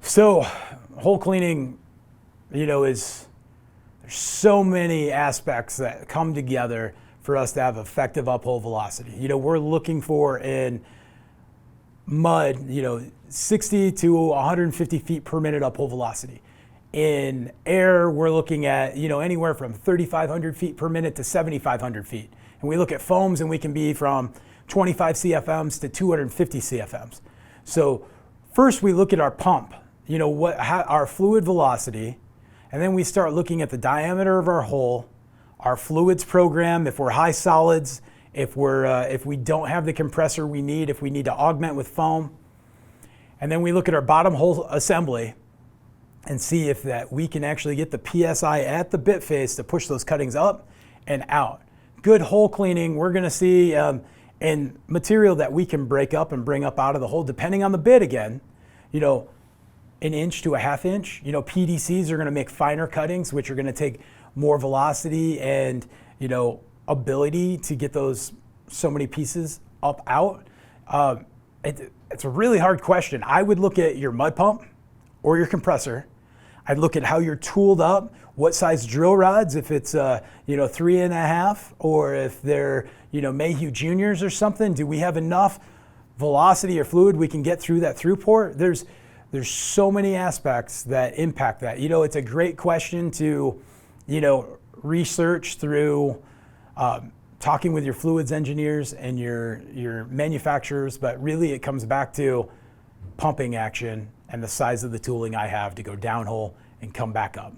So hole cleaning, is there's so many aspects that come together for us to have effective uphole velocity. We're looking for in mud, 60 to 150 feet per minute uphole velocity. In air, we're looking at, anywhere from 3,500 feet per minute to 7,500 feet. And we look at foams and we can be from 25 CFMs to 250 CFMs. So first we look at our pump, our fluid velocity, and then we start looking at the diameter of our hole, our fluids program, if we're high solids, if we don't have the compressor we need, if we need to augment with foam. And then we look at our bottom hole assembly and see if that we can actually get the PSI at the bit face to push those cuttings up and out. Good hole cleaning, we're gonna see in material that we can break up and bring up out of the hole, depending on the bit again, an inch to a half inch. PDCs are gonna make finer cuttings, which are gonna take more velocity and, ability to get those so many pieces up out. It's a really hard question. I would look at your mud pump or your compressor. I'd look at how you're tooled up, what size drill rods, if it's 3.5, or if they're Mayhew Juniors or something. Do we have enough velocity or fluid we can get through that through port? There's so many aspects that impact that. It's a great question to research through talking with your fluids engineers and your manufacturers, but really it comes back to pumping action and the size of the tooling I have to go downhole and come back up.